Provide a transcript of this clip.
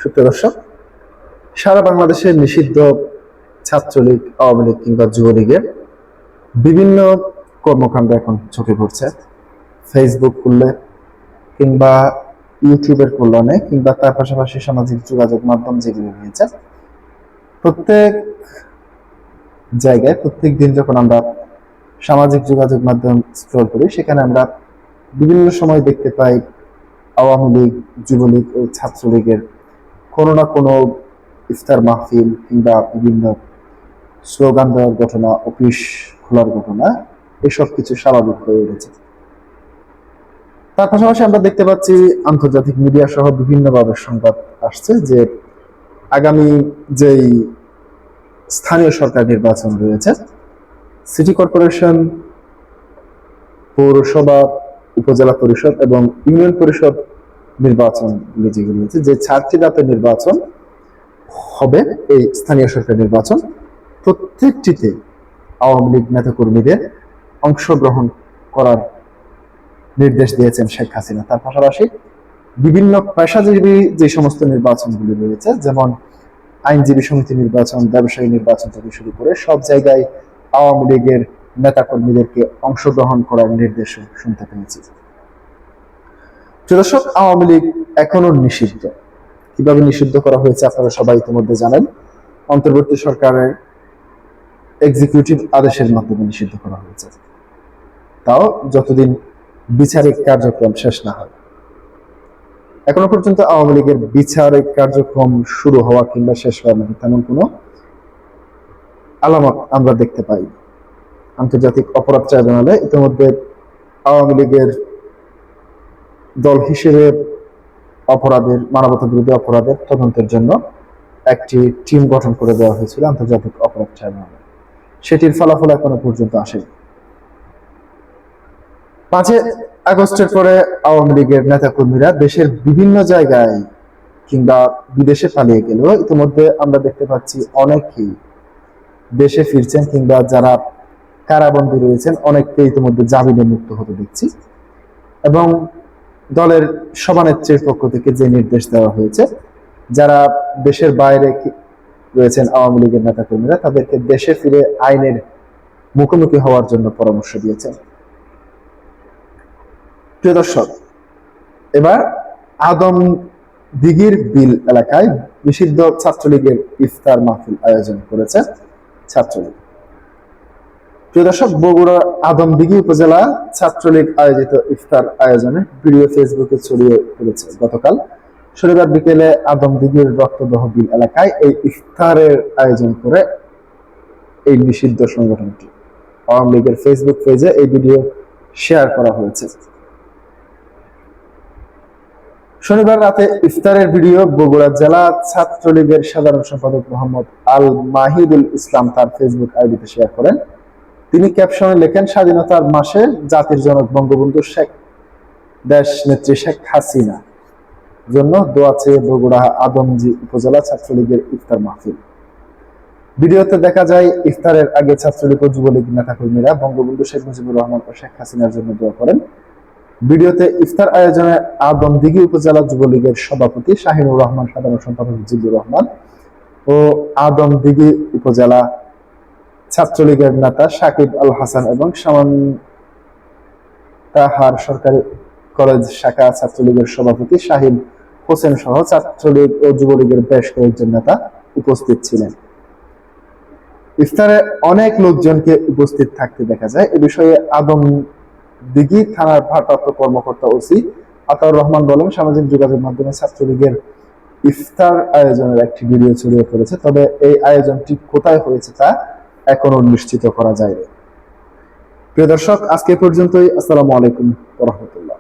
সুপ্রিয় দর্শক, সারা বাংলাদেশে নিষিদ্ধ ছাত্রলীগ, আওয়ামী লীগ কিংবা যুবলীগের বিভিন্ন কর্মকাণ্ড এখন চোখে পড়ছে। ফেসবুক খুললে কিংবা ইউটিউবের কল্যাণে কিংবা তার পাশাপাশি সামাজিক যোগাযোগ মাধ্যম যেগুলো রয়েছে, প্রত্যেক জায়গায় প্রত্যেক দিন যখন আমরা সামাজিক যোগাযোগ মাধ্যম স্ক্রল করি, সেখানে আমরা বিভিন্ন সময় দেখতে পাই আওয়ামী লীগ, যুবলীগ ও ছাত্রলীগের কোনো না কোনো ইফতার মাহফিল কিংবা বিভিন্ন স্লোগান দেওয়ার ঘটনা, অফিস খোলার ঘটনা, এসব কিছু স্বাভাবিক হয়ে উঠেছে। তার পাশাপাশি আমরা দেখতে পাচ্ছি আন্তর্জাতিক মিডিয়া সহ বিভিন্নভাবে সংবাদ আসছে যে আগামী যেই স্থানীয় সরকার নির্বাচন রয়েছে, সিটি কর্পোরেশন, পৌরসভা, উপজেলা পরিষদ এবং ইউনিয়ন পরিষদ নির্বাচনগুলি যেগুলি রয়েছে, যে 4টি ধাপের নির্বাচন হবে, এই স্থানীয় সরকার নির্বাচন প্রত্যেকটিতে আওয়ামী লীগ নেতাকর্মীদের অংশগ্রহণ করার নির্দেশ দিয়েছেন শেখ হাসিনা। তার পাশাপাশি বিভিন্ন পেশাজীবী যে সমস্ত নির্বাচনগুলি রয়েছে, যেমন আইনজীবী সমিতি নির্বাচন, ব্যবসায়ী নির্বাচন থেকে শুরু করে সব জায়গায় আওয়ামী লীগের নেতাকর্মীদেরকে অংশগ্রহণ করার নির্দেশও শুনতে পেয়েছি। দর্শক, আওয়ামী লীগ এখনো নিষিদ্ধ। কিভাবে নিষিদ্ধ করা হয়েছে আপনারা সবাই ইতিমধ্যে জানেন। অন্তর্বর্তী সরকারের এক্সিকিউটিভ আদেশের মাধ্যমে নিষিদ্ধ করা হয়েছে, তাও যতদিন বিচারিক কার্যক্রম শেষ না হয়। এখনো পর্যন্ত আওয়ামী লীগের বিচারিক কার্যক্রম শুরু হওয়া কিংবা শেষ হওয়ার মধ্যে তেমন কোনো আলামত আমরা দেখতে পাই। আন্তর্জাতিক অপরাধ ট্রাইব্যুনালে ইতিমধ্যে আওয়ামী লীগের দল হিসেবে অপরাধের, মানবতা বিরোধী অপরাধের তদন্তের জন্য একটি টিম গঠন করে দেওয়া হয়েছিল আন্তর্জাতিক অপরাধ ট্রাইব্যুনালে। সেটির ফলাফল এখনো পর্যন্ত আসেনি। 5 আগস্টের পরে আওয়ামী লীগের নেতাকর্মীরা দেশের বিভিন্ন জায়গায় কিংবা বিদেশে পালিয়ে গেলেও ইতিমধ্যে আমরা দেখতে পাচ্ছি অনেকেই দেশে ফিরছেন, কিংবা যারা কারাবন্দী রয়েছেন অনেককে ইতিমধ্যে জামিনে মুক্ত হতে দেখছি। এবং দলের সভানেত্রীর পক্ষ থেকে যে নির্দেশ দেওয়া হয়েছে, যারা দেশের বাইরে রয়েছেন আওয়ামী লীগের নেতাকর্মীরা, তাদেরকে দেশে ফিরে আইনের মুখোমুখি হওয়ার জন্য পরামর্শ দিয়েছেন। প্রিয় দর্শক, এবার আদমদিঘির বিল এলাকায় নিষিদ্ধ ছাত্রলীগের ইফতার মাহফিল আয়োজন করেছে ছাত্রলীগ। প্রিয় দর্শক, বগুড়া আদমদিঘি উপজেলা ছাত্রলীগ আয়োজিত ইফতার আয়োজনের ভিডিও ফেসবুকে ছড়িয়ে পড়েছে। গতকাল শনিবার বিকেলে আদমদিঘির রক্তদহ বিল এলাকায় এই ইফতারের আয়োজন করে এই নিষিদ্ধ সংগঠনটি। আওয়ামী লীগের ফেসবুক পেজে এই ভিডিও শেয়ার করা হয়েছে। শনিবার রাতে ইফতারের ভিডিও বগুড়া জেলা ছাত্রলীগের সাধারণ সম্পাদক মোহাম্মদ আল মাহিদুল ইসলাম তার ফেসবুক আইডিতে শেয়ার করেন। তিনি ক্যাপশনে লেখেন, স্বাধীনতার মাসে জাতির জনক বঙ্গবন্ধু দেশ নেত্রী শেখ হাসিনা জন্য দোয়া চেয়ে বগুড়া আদমজি উপজেলা ছাত্রলীগের ইফতার মাহফিল। ভিডিওতে দেখা যায় ইফতারের আগে ছাত্রলীগ ও যুবলীগ নেতাকর্মীরা বঙ্গবন্ধু শেখ মুজিবুর রহমান ও শেখ হাসিনার জন্য দোয়া করেন। ভিডিওতে ইফতার আয়োজনে আদমদিঘি উপজেলা যুবলীগের সভাপতি শাহিনুর রহমান, সাধারণ সম্পাদক জিল্লুর রহমান ও আদমদিঘি উপজেলা ছাত্রলীগের নেতা সাকিব আল হাসান এবং সামন্তাহার সরকারি কলেজ শাখা ছাত্রলীগের সভাপতি শাহিন হোসেন সহ ছাত্রলীগ ও যুবলীগের বেশ কয়েকজন নেতা উপস্থিত ছিলেন। ইফতারে অনেক লোকজনকে উপস্থিত থাকতে দেখা যায়। এ বিষয়ে আদমদিঘি থানার ভারপ্রাপ্ত কর্মকর্তা ওসি আতাউর রহমান বলেন, সামাজিক যোগাযোগ মাধ্যমে ছাত্রলীগের ইফতার আয়োজনের একটি ভিডিও ছড়িয়ে পড়েছে, তবে এই আয়োজনটি কোথায় হয়েছে তা এখনো নিশ্চিত করা যায়নি। প্রিয় দর্শক, আজকে পর্যন্তই। আসসালামু আলাইকুম ওয়া রাহমাতুল্লাহ।